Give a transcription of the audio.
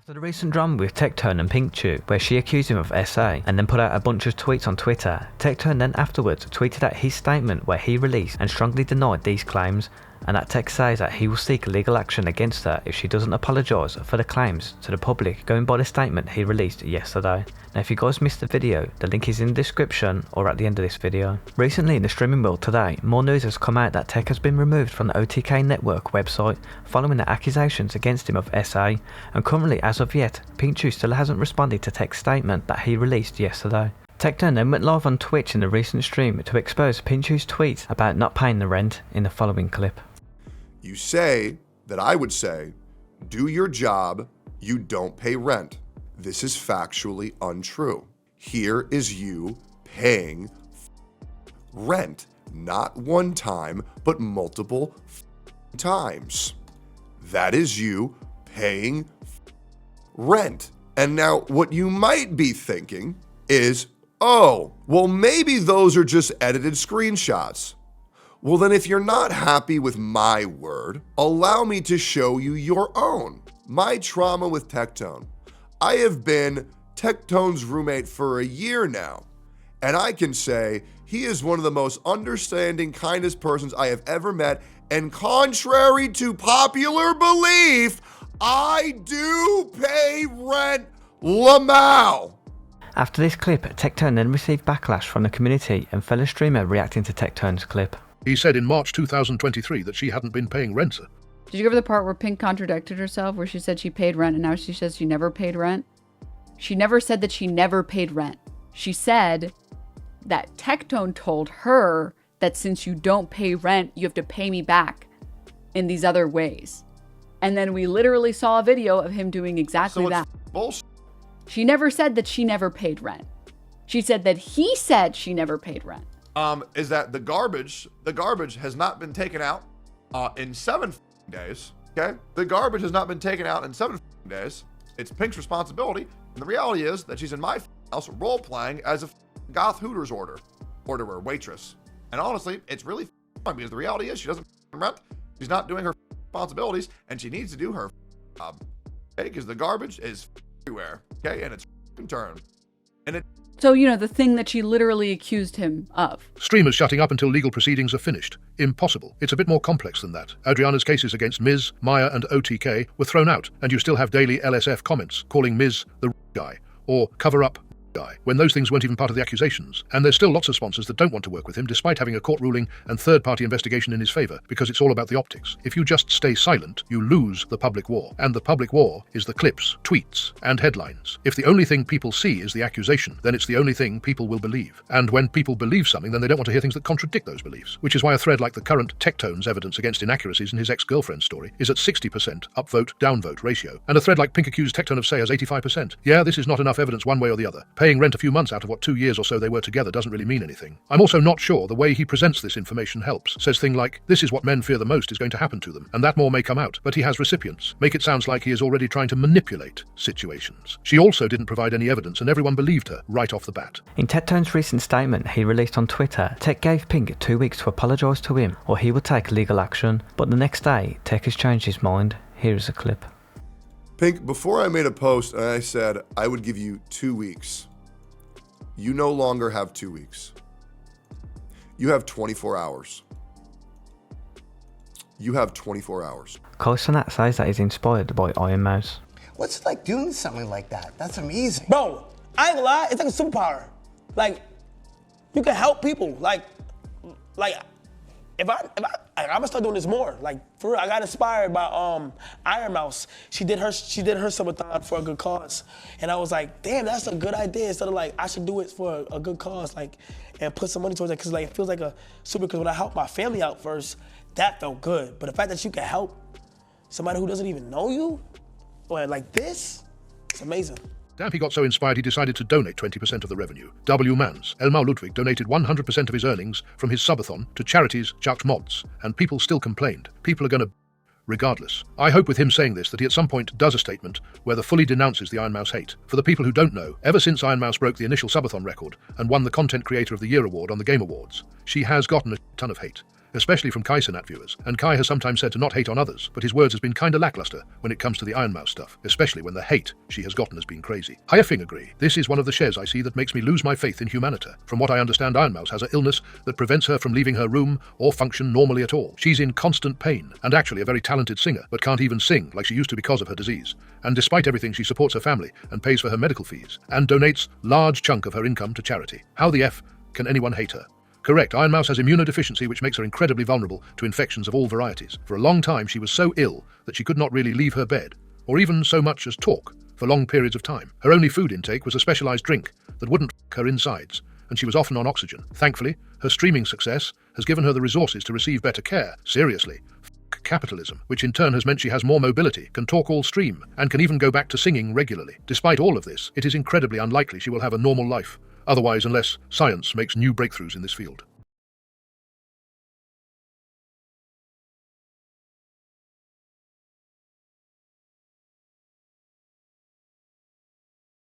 After the recent drama with Tectone and Pinkchyu, where she accused him of SA and then put out a bunch of tweets on Twitter, Tectone then afterwards tweeted out his statement where he released and strongly denied these claims, and that Tech says that he will seek legal action against her if she doesn't apologise for the claims to the public, going by the statement he released yesterday. Now if you guys missed the video, the link is in the description or at the end of this video. Recently in the streaming world today, more news has come out that Tech has been removed from the OTK network website following the accusations against him of SA, and currently as of yet, Pinkchyu still hasn't responded to Tech's statement that he released yesterday. Tectone then went live on Twitch in the recent stream to expose Pinkchyu's tweets about not paying the rent in the following clip. You say that I would say, do your job, you don't pay rent. This is factually untrue. Here is you paying rent, not one time, but multiple times. That is you paying rent. And now what you might be thinking is, oh, well, maybe those are just edited screenshots. Well, then if you're not happy with my word, allow me to show you your own. My trauma with Tectone. I have been Tectone's roommate for a year now, and I can say he is one of the most understanding, kindest persons I have ever met, and contrary to popular belief, I do pay rent, Lamau. After this clip, Tectone then received backlash from the community and fellow streamer reacting to Tectone's clip. He said in March 2023 that she hadn't been paying rent. Did you go over the part where Pink contradicted herself, where she said she paid rent and now she says she never paid rent? She never said that she never paid rent. She said that Tectone told her that since you don't pay rent, you have to pay me back in these other ways. And then we literally saw a video of him doing exactly that. Bullshit. She never said that she never paid rent. She said that he said she never paid rent. Is that the garbage has not been taken out in 7 days, okay? The garbage has not been taken out in 7 days. It's Pink's responsibility, and the reality is that she's in my house role-playing as a goth Hooters orderer, waitress. And honestly, it's really fun because the reality is she doesn't rent, she's not doing her responsibilities, and she needs to do her job, okay? Because the garbage is everywhere, okay? And it's turn. And it. So, you know, the thing that she literally accused him of. Streamers shutting up until legal proceedings are finished. Impossible. It's a bit more complex than that. Adriana's cases against Ms., Maya and OTK were thrown out, and you still have daily LSF comments calling Ms. the guy, or cover-up guy, when those things weren't even part of the accusations. And there's still lots of sponsors that don't want to work with him despite having a court ruling and third-party investigation in his favour, because it's all about the optics. If you just stay silent, you lose the public war. And the public war is the clips, tweets, and headlines. If the only thing people see is the accusation, then it's the only thing people will believe. And when people believe something, then they don't want to hear things that contradict those beliefs. Which is why a thread like the current Tectone's evidence against inaccuracies in his ex-girlfriend's story is at 60% upvote, downvote ratio. And a thread like Pinkchu's Tectone of Say has 85%. Yeah, this is not enough evidence one way or the other. Paying rent a few months out of what 2 years or so they were together doesn't really mean anything. I'm also not sure the way he presents this information helps. Says things like, this is what men fear the most is going to happen to them, and that more may come out, but he has recipients. Make it sound like he is already trying to manipulate situations. She also didn't provide any evidence, and everyone believed her right off the bat. In Tectone's recent statement he released on Twitter, Tech gave Pink 2 weeks to apologise to him or he would take legal action, but the next day Tech has changed his mind. Here is a clip. Pink, before I made a post and I said I would give you 2 weeks. You no longer have 2 weeks. You have 24 hours. You have 24 hours. Coulsonat says that he's inspired by Iron Mouse. What's it like doing something like that? That's amazing. Bro, I ain't gonna lie, it's like a superpower. Like, you can help people. Like, if I'm gonna start doing this more. Like, for real, I got inspired by Iron Mouse. She did her Subathon for a good cause. And I was like, damn, that's a good idea. Instead of like, I should do it for a good cause, like, and put some money towards it. Cause like, it feels like a super, cause when I helped my family out first, that felt good. But the fact that you can help somebody who doesn't even know you, or like this, it's amazing. Damn, he got so inspired he decided to donate 20% of the revenue. W. Mans, Elmar Ludwig, donated 100% of his earnings from his Subathon to charities Jacques Mods, and people still complained. People are gonna regardless. I hope with him saying this that he at some point does a statement where the fully denounces the Iron Mouse hate. For the people who don't know, ever since Iron Mouse broke the initial Subathon record and won the Content Creator of the Year award on the Game Awards, she has gotten a ton of hate. especially from Kai Sinat viewers, and Kai has sometimes said to not hate on others, but his words has been kinda lackluster when it comes to the Iron Mouse stuff, especially when the hate she has gotten has been crazy. I effing agree. This is one of the shares I see that makes me lose my faith in humanity. From what I understand, Iron Mouse has an illness that prevents her from leaving her room or function normally at all. She's in constant pain, and actually a very talented singer, but can't even sing like she used to because of her disease. And despite everything, she supports her family and pays for her medical fees, and donates large chunk of her income to charity. How the F can anyone hate her? Correct, Iron Mouse has immunodeficiency, which makes her incredibly vulnerable to infections of all varieties. For a long time, she was so ill that she could not really leave her bed, or even so much as talk, for long periods of time. Her only food intake was a specialized drink that wouldn't f*** her insides, and she was often on oxygen. Thankfully, her streaming success has given her the resources to receive better care. Seriously, f*** capitalism, which in turn has meant she has more mobility, can talk all stream, and can even go back to singing regularly. Despite all of this, it is incredibly unlikely she will have a normal life. Otherwise, unless science makes new breakthroughs in this field.